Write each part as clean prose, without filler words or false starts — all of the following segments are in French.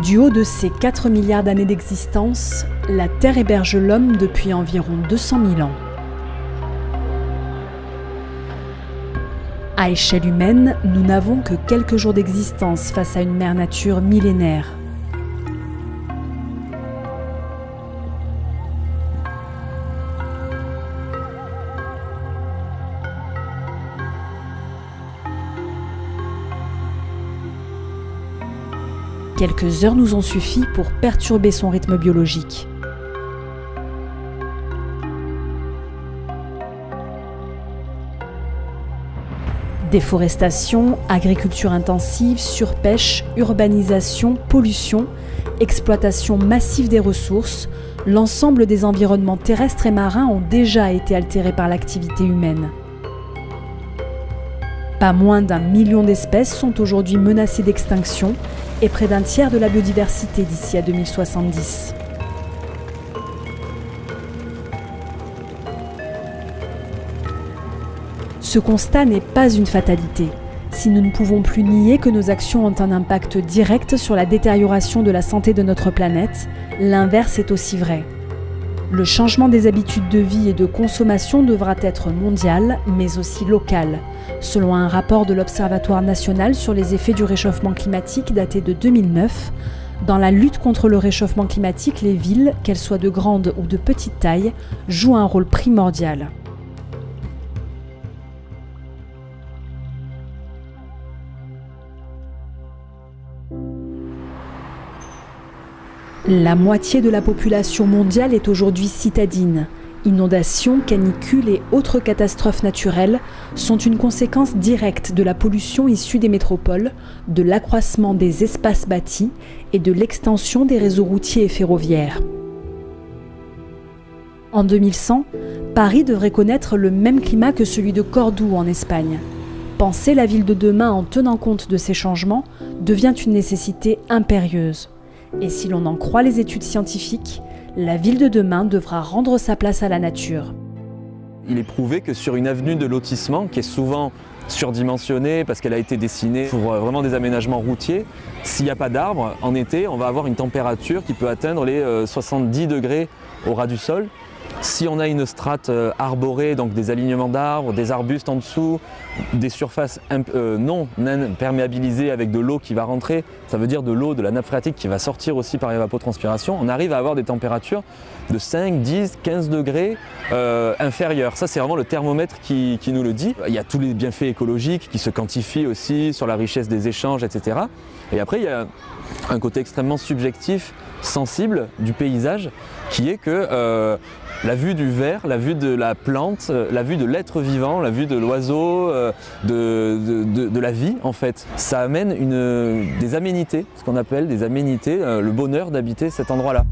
Du haut de ses 4 milliards d'années d'existence, la Terre héberge l'homme depuis environ 200 000 ans. À échelle humaine, nous n'avons que quelques jours d'existence face à une mère nature millénaire. Quelques heures nous ont suffi pour perturber son rythme biologique. Déforestation, agriculture intensive, surpêche, urbanisation, pollution, exploitation massive des ressources, l'ensemble des environnements terrestres et marins ont déjà été altérés par l'activité humaine. Pas moins d'1 million d'espèces sont aujourd'hui menacées d'extinction et près d'un tiers de la biodiversité d'ici à 2070. Ce constat n'est pas une fatalité. Si nous ne pouvons plus nier que nos actions ont un impact direct sur la détérioration de la santé de notre planète, l'inverse est aussi vrai. Le changement des habitudes de vie et de consommation devra être mondial, mais aussi local, selon un rapport de l'Observatoire national sur les effets du réchauffement climatique daté de 2009. Dans la lutte contre le réchauffement climatique, les villes, qu'elles soient de grande ou de petite taille, jouent un rôle primordial. La moitié de la population mondiale est aujourd'hui citadine. Inondations, canicules et autres catastrophes naturelles sont une conséquence directe de la pollution issue des métropoles, de l'accroissement des espaces bâtis et de l'extension des réseaux routiers et ferroviaires. En 2100, Paris devrait connaître le même climat que celui de Cordoue en Espagne. Penser la ville de demain en tenant compte de ces changements devient une nécessité impérieuse. Et si l'on en croit les études scientifiques, la ville de demain devra rendre sa place à la nature. Il est prouvé que sur une avenue de lotissement, qui est souvent surdimensionnée parce qu'elle a été dessinée pour vraiment des aménagements routiers, s'il n'y a pas d'arbres, en été, on va avoir une température qui peut atteindre les 70 degrés au ras du sol. Si on a une strate arborée, donc des alignements d'arbres, des arbustes en dessous, des surfaces non perméabilisées avec de l'eau qui va rentrer, ça veut dire de l'eau de la nappe phréatique qui va sortir aussi par évapotranspiration, on arrive à avoir des températures de 5, 10, 15 degrés inférieures. Ça, c'est vraiment le thermomètre qui nous le dit. Il y a tous les bienfaits écologiques qui se quantifient aussi sur la richesse des échanges, etc. Et après, il y a un côté extrêmement subjectif, sensible du paysage, qui est que la vue du verre, la vue de la plante, la vue de l'être vivant, la vue de l'oiseau, de la vie en fait, ça amène des aménités, ce qu'on appelle des aménités, le bonheur d'habiter cet endroit-là.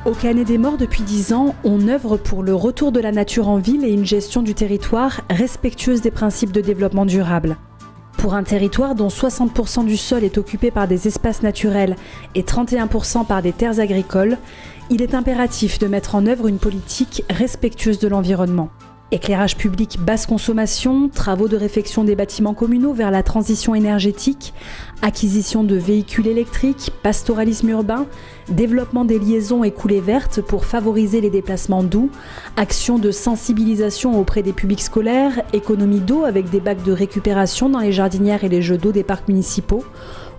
Au Canet des Morts, depuis 10 ans, on œuvre pour le retour de la nature en ville et une gestion du territoire respectueuse des principes de développement durable. Pour un territoire dont 60% du sol est occupé par des espaces naturels et 31% par des terres agricoles, il est impératif de mettre en œuvre une politique respectueuse de l'environnement. Éclairage public basse consommation, travaux de réfection des bâtiments communaux vers la transition énergétique, acquisition de véhicules électriques, pastoralisme urbain, développement des liaisons et coulées vertes pour favoriser les déplacements doux, action de sensibilisation auprès des publics scolaires, économie d'eau avec des bacs de récupération dans les jardinières et les jeux d'eau des parcs municipaux,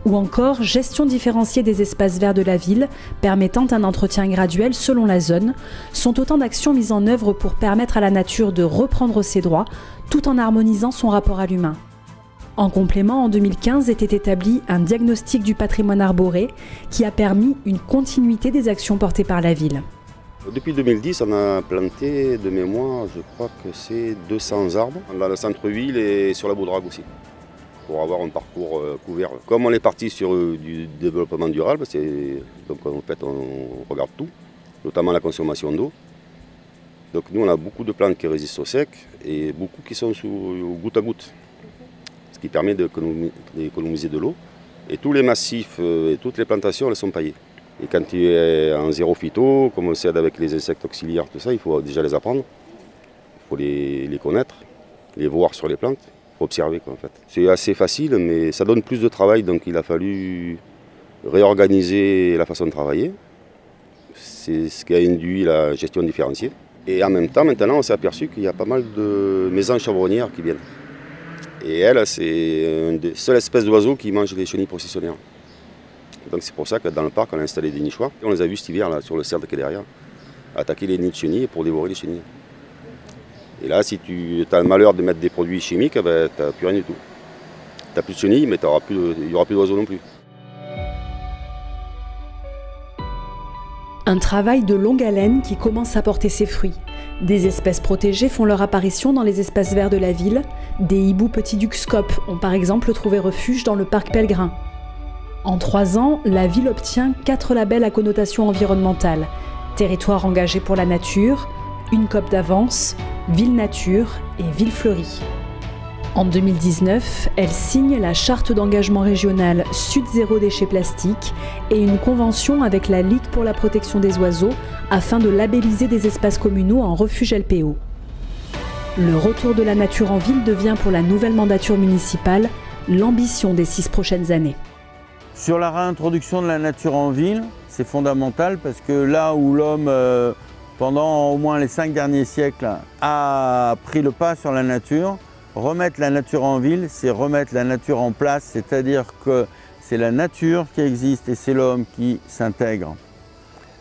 ou encore gestion différenciée des espaces verts de la ville, permettant un entretien graduel selon la zone, sont autant d'actions mises en œuvre pour permettre à la nature de reprendre ses droits, tout en harmonisant son rapport à l'humain. En complément, en 2015 était établi un diagnostic du patrimoine arboré qui a permis une continuité des actions portées par la ville. Depuis 2010, on a planté, de mémoire, je crois que c'est 200 arbres dans le centre-ville et sur la Baudrague aussi, pour avoir un parcours couvert. Comme on est parti sur du développement durable, donc en fait on regarde tout, notamment la consommation d'eau. Donc nous on a beaucoup de plantes qui résistent au sec et beaucoup qui sont sous goutte à goutte, ce qui permet d'économiser de l'eau. Et tous les massifs et toutes les plantations, elles sont paillées. Et quand tu es en zéro phyto, comme on sait avec les insectes auxiliaires, tout ça, il faut déjà les apprendre. Il faut les connaître, les voir sur les plantes, il faut observer en fait. C'est assez facile, mais ça donne plus de travail, donc il a fallu réorganiser la façon de travailler. C'est ce qui a induit la gestion différenciée. Et en même temps, maintenant, on s'est aperçu qu'il y a pas mal de maisons charbonnières qui viennent. Et elle, c'est une des seules espèces d'oiseaux qui mangent les chenilles processionnaires. Donc c'est pour ça que dans le parc, on a installé des nichoirs. On les a vus cet hiver là, sur le cerf qui est derrière, attaquer les nids de chenilles pour dévorer les chenilles. Et là, si tu as le malheur de mettre des produits chimiques, ben, tu n'as plus rien du tout. Tu n'as plus de chenilles, mais il n'y aura plus d'oiseaux non plus. Un travail de longue haleine qui commence à porter ses fruits. Des espèces protégées font leur apparition dans les espaces verts de la ville. Des hiboux petits ducscopes ont par exemple trouvé refuge dans le parc Pellegrin. En 3 ans, la ville obtient 4 labels à connotation environnementale. Territoire engagé pour la nature, une COP d'avance, ville nature et ville fleurie. En 2019, elle signe la charte d'engagement régional Sud Zéro Déchet Plastique et une convention avec la Ligue pour la protection des oiseaux afin de labelliser des espaces communaux en refuge LPO. Le retour de la nature en ville devient pour la nouvelle mandature municipale l'ambition des 6 prochaines années. Sur la réintroduction de la nature en ville, c'est fondamental parce que là où l'homme, pendant au moins les 5 derniers siècles, a pris le pas sur la nature, remettre la nature en ville, c'est remettre la nature en place, c'est-à-dire que c'est la nature qui existe et c'est l'homme qui s'intègre.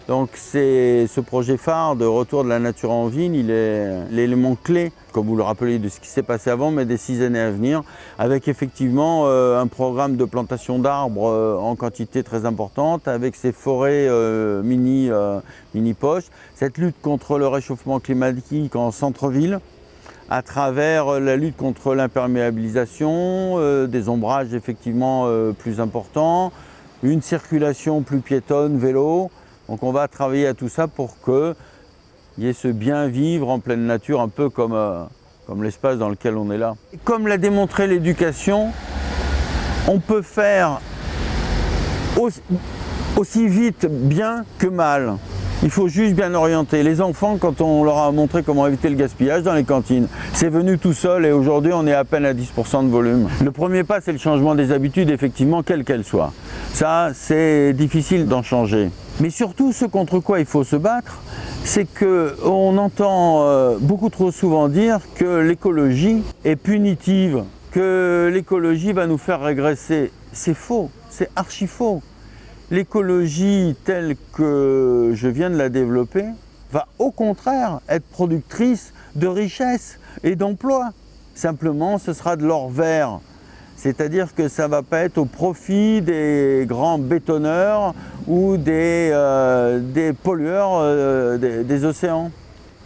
Donc c'est ce projet phare de retour de la nature en ville, il est l'élément clé, comme vous le rappelez, de ce qui s'est passé avant, mais des 6 années à venir, avec effectivement un programme de plantation d'arbres en quantité très importante, avec ces forêts mini-poches, cette lutte contre le réchauffement climatique en centre-ville, à travers la lutte contre l'imperméabilisation, des ombrages effectivement plus importants, une circulation plus piétonne, vélo. Donc on va travailler à tout ça pour qu'il y ait ce bien vivre en pleine nature, un peu comme l'espace dans lequel on est là. Comme l'a démontré l'éducation, on peut faire aussi vite bien que mal. Il faut juste bien orienter. Les enfants, quand on leur a montré comment éviter le gaspillage dans les cantines, c'est venu tout seul et aujourd'hui on est à peine à 10% de volume. Le premier pas, c'est le changement des habitudes, effectivement, quelles qu'elles soient. Ça, c'est difficile d'en changer. Mais surtout, ce contre quoi il faut se battre, c'est qu'on entend beaucoup trop souvent dire que l'écologie est punitive, que l'écologie va nous faire régresser. C'est faux, c'est archi faux. L'écologie telle que je viens de la développer va au contraire être productrice de richesses et d'emplois. Simplement, ce sera de l'or vert. C'est-à-dire que ça ne va pas être au profit des grands bétonneurs ou des pollueurs des océans.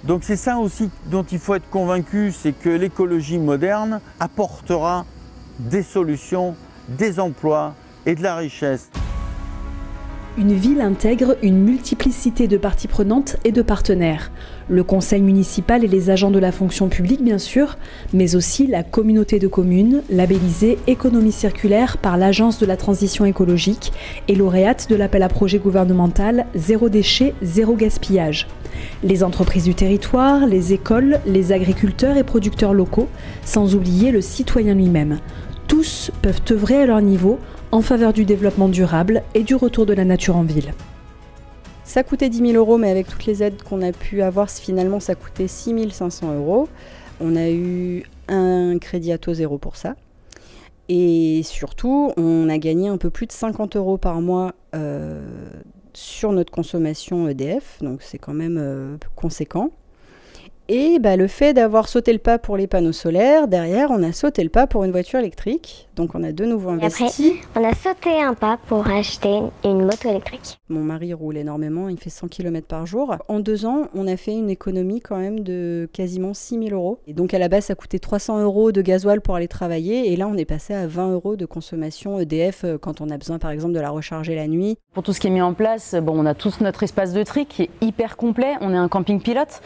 Donc c'est ça aussi dont il faut être convaincu, c'est que l'écologie moderne apportera des solutions, des emplois et de la richesse. Une ville intègre une multiplicité de parties prenantes et de partenaires. Le conseil municipal et les agents de la fonction publique, bien sûr, mais aussi la communauté de communes, labellisée économie circulaire par l'Agence de la transition écologique et lauréate de l'appel à projet gouvernemental Zéro déchet, zéro gaspillage. Les entreprises du territoire, les écoles, les agriculteurs et producteurs locaux, sans oublier le citoyen lui-même. Tous peuvent œuvrer à leur niveau en faveur du développement durable et du retour de la nature en ville. Ça coûtait 10 000 €, mais avec toutes les aides qu'on a pu avoir, finalement ça coûtait 6 500 €. On a eu un crédit à taux zéro pour ça. Et surtout, on a gagné un peu plus de 50 € par mois sur notre consommation EDF, donc c'est quand même conséquent. Et le fait d'avoir sauté le pas pour les panneaux solaires, derrière, on a sauté le pas pour une voiture électrique. Donc, on a de nouveau investi. Après, on a sauté un pas pour acheter une moto électrique. Mon mari roule énormément, il fait 100 km par jour. En 2 ans, on a fait une économie quand même de quasiment 6 000 €. Et donc, à la base, ça coûtait 300 € de gasoil pour aller travailler. Et là, on est passé à 20 € de consommation EDF quand on a besoin, par exemple, de la recharger la nuit. Pour tout ce qui est mis en place, on a tout notre espace de tri qui est hyper complet. On est un camping pilote.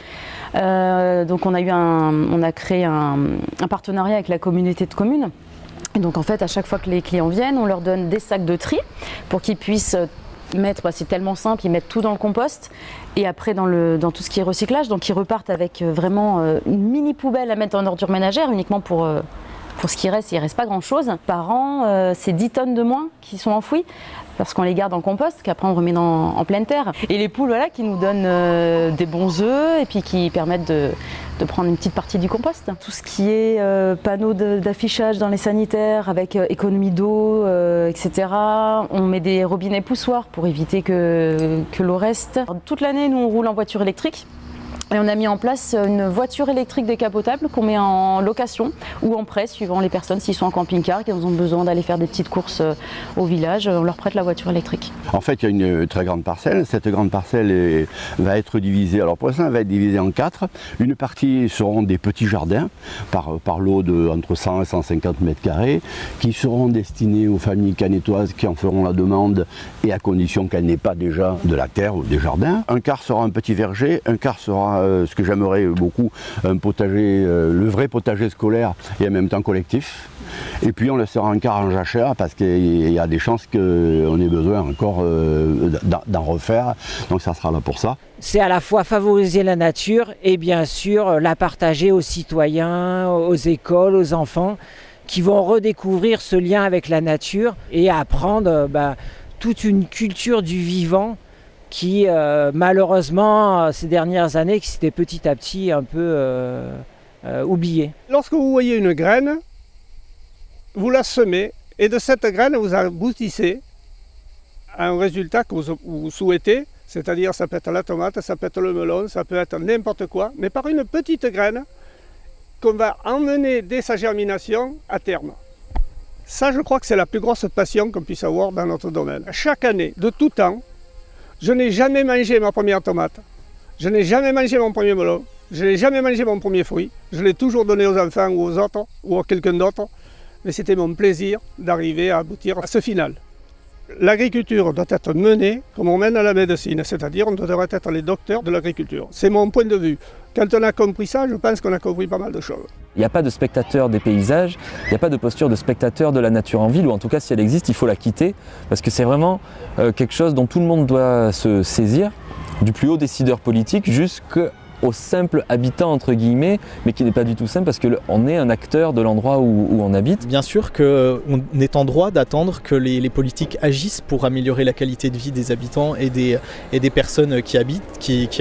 Donc on a créé un partenariat avec la communauté de communes. Et donc en fait, à chaque fois que les clients viennent, on leur donne des sacs de tri pour qu'ils puissent mettre, c'est tellement simple, ils mettent tout dans le compost et après dans tout ce qui est recyclage. Donc ils repartent avec vraiment une mini poubelle à mettre en ordure ménagère uniquement pour ce qui reste, il ne reste pas grand-chose. Par an, c'est 10 tonnes de moins qui sont enfouies parce qu'on les garde en compost, qu'après on remet en pleine terre. Et les poules qui nous donnent des bons œufs et puis qui permettent de prendre une petite partie du compost. Tout ce qui est panneaux d'affichage dans les sanitaires avec économie d'eau, etc. On met des robinets poussoirs pour éviter que l'eau reste. Toute l'année, nous on roule en voiture électrique. Et on a mis en place une voiture électrique décapotable qu'on met en location ou en prêt suivant les personnes s'ils sont en camping-car, qui ont besoin d'aller faire des petites courses au village, on leur prête la voiture électrique. En fait, il y a une très grande parcelle. Cette grande parcelle va être divisée, alors pour l'instant, elle va être divisée en 4. Une partie seront des petits jardins par lot de entre 100 et 150 mètres carrés qui seront destinés aux familles canétoises qui en feront la demande et à condition qu'elles n'aient pas déjà de la terre ou des jardins. Un quart sera un petit verger, un quart sera ce que j'aimerais beaucoup, un potager, le vrai potager scolaire et en même temps collectif. Et puis on laissera un quart en jachère parce qu'il y a des chances qu'on ait besoin encore d'en refaire. Donc ça sera là pour ça. C'est à la fois favoriser la nature et bien sûr la partager aux citoyens, aux écoles, aux enfants qui vont redécouvrir ce lien avec la nature et apprendre toute une culture du vivant qui malheureusement ces dernières années qui s'était petit à petit un peu oublié. Lorsque vous voyez une graine, vous la semez et de cette graine vous aboutissez à un résultat que vous souhaitez, c'est-à-dire ça peut être la tomate, ça peut être le melon, ça peut être n'importe quoi, mais par une petite graine qu'on va emmener dès sa germination à terme. Ça, je crois que c'est la plus grosse passion qu'on puisse avoir dans notre domaine. Chaque année, de tout temps, je n'ai jamais mangé ma première tomate, je n'ai jamais mangé mon premier melon, je n'ai jamais mangé mon premier fruit, je l'ai toujours donné aux enfants ou aux autres ou à quelqu'un d'autre, mais c'était mon plaisir d'arriver à aboutir à ce final. L'agriculture doit être menée comme on mène à la médecine, c'est-à-dire on devrait être les docteurs de l'agriculture. C'est mon point de vue. Quand on a compris ça, je pense qu'on a compris pas mal de choses. Il n'y a pas de spectateur des paysages, il n'y a pas de posture de spectateur de la nature en ville, ou en tout cas si elle existe, il faut la quitter, parce que c'est vraiment quelque chose dont tout le monde doit se saisir, du plus haut décideur politique jusqu'au simple habitant entre guillemets, mais qui n'est pas du tout simple parce qu'on est un acteur de l'endroit où on habite. Bien sûr qu'on est en droit d'attendre que les politiques agissent pour améliorer la qualité de vie des habitants et des personnes qui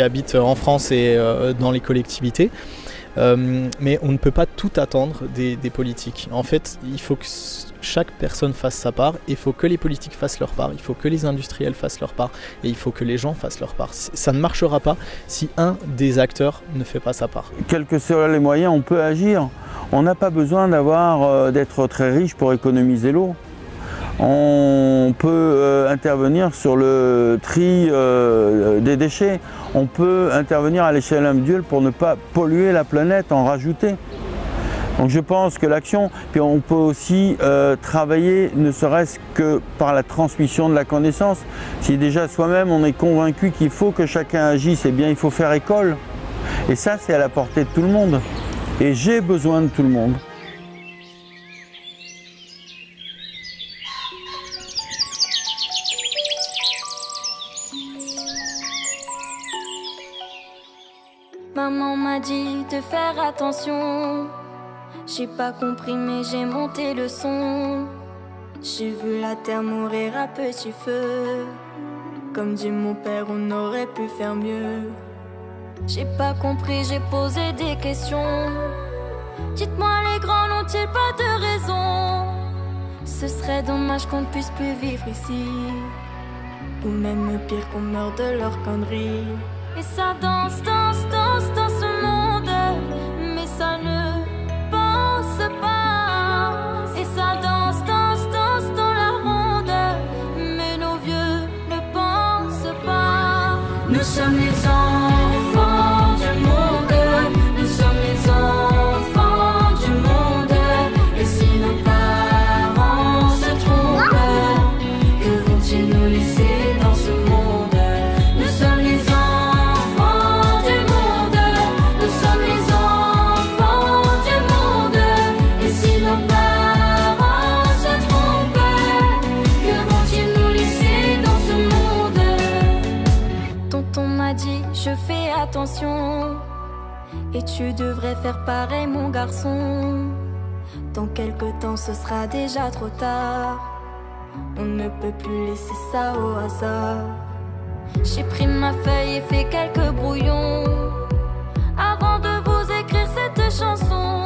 habitent en France et dans les collectivités. Mais on ne peut pas tout attendre des politiques. En fait, il faut que chaque personne fasse sa part, il faut que les politiques fassent leur part, il faut que les industriels fassent leur part et il faut que les gens fassent leur part. Ça ne marchera pas si un des acteurs ne fait pas sa part. Quels que soient les moyens, on peut agir. On n'a pas besoin d'être très riche pour économiser l'eau. On peut intervenir sur le tri des déchets. On peut intervenir à l'échelle individuelle pour ne pas polluer la planète, en rajouter. Donc je pense que l'action, puis on peut aussi travailler ne serait-ce que par la transmission de la connaissance. Si déjà soi-même on est convaincu qu'il faut que chacun agisse, eh bien il faut faire école. Et ça c'est à la portée de tout le monde. Et j'ai besoin de tout le monde. Maman m'a dit de faire attention. J'ai pas compris mais j'ai monté le son. J'ai vu la terre mourir à petit feu. Comme dit mon père, on aurait pu faire mieux. J'ai pas compris, j'ai posé des questions. Dites-moi les grands n'ont-ils pas de raison? Ce serait dommage qu'on ne puisse plus vivre ici, ou même pire qu'on meure de leur connerie. Et ça danse, danse, danse dans ce monde. Tu devrais faire pareil mon garçon. Dans quelque temps ce sera déjà trop tard. On ne peut plus laisser ça au hasard. J'ai pris ma feuille et fait quelques brouillons avant de vous écrire cette chanson.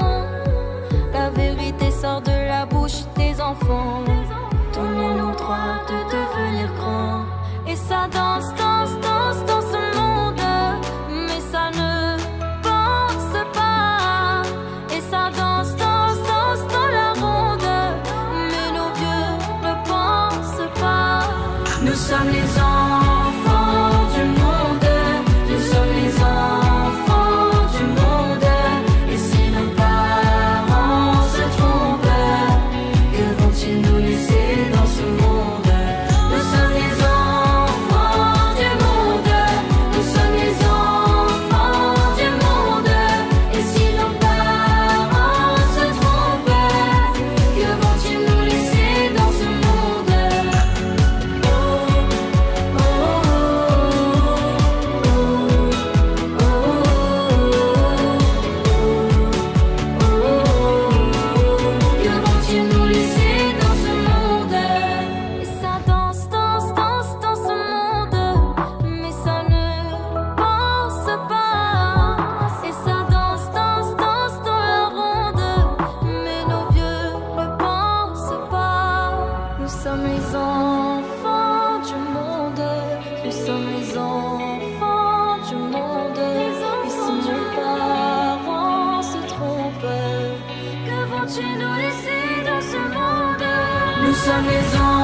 La vérité sort de la bouche des enfants. Donnez-nous le droit de devenir grands. Et ça danse, danse, danse dans ce monde. Mais ça ne pense pas. Et ça danse, danse, danse dans la ronde. Mais nos vieux ne pensent pas. Nous sommes les enfants du monde. Nous sommes les enfants du monde. Et si nos parents se trompent, que vont-ils nous laisser dans ce monde? Nous sommes les enfants du monde. Nous sommes les enfants du monde. Et si nos parents se trompent, que vont-ils nous laisser dans ce monde? Oh, oh, que vont-ils nous laisser dans ce monde? Et ça danse, danse, danse dans ce monde. Mais ça ne pense pas. Et ça danse, danse, danse dans la ronde. Mais nos vieux ne pensent pas. Nous sommes les enfants du monde. Nous sommes les enfants du monde. Et si nos parents se trompent, que vont-ils nous laisser dans ce monde? Nous sommes les enfants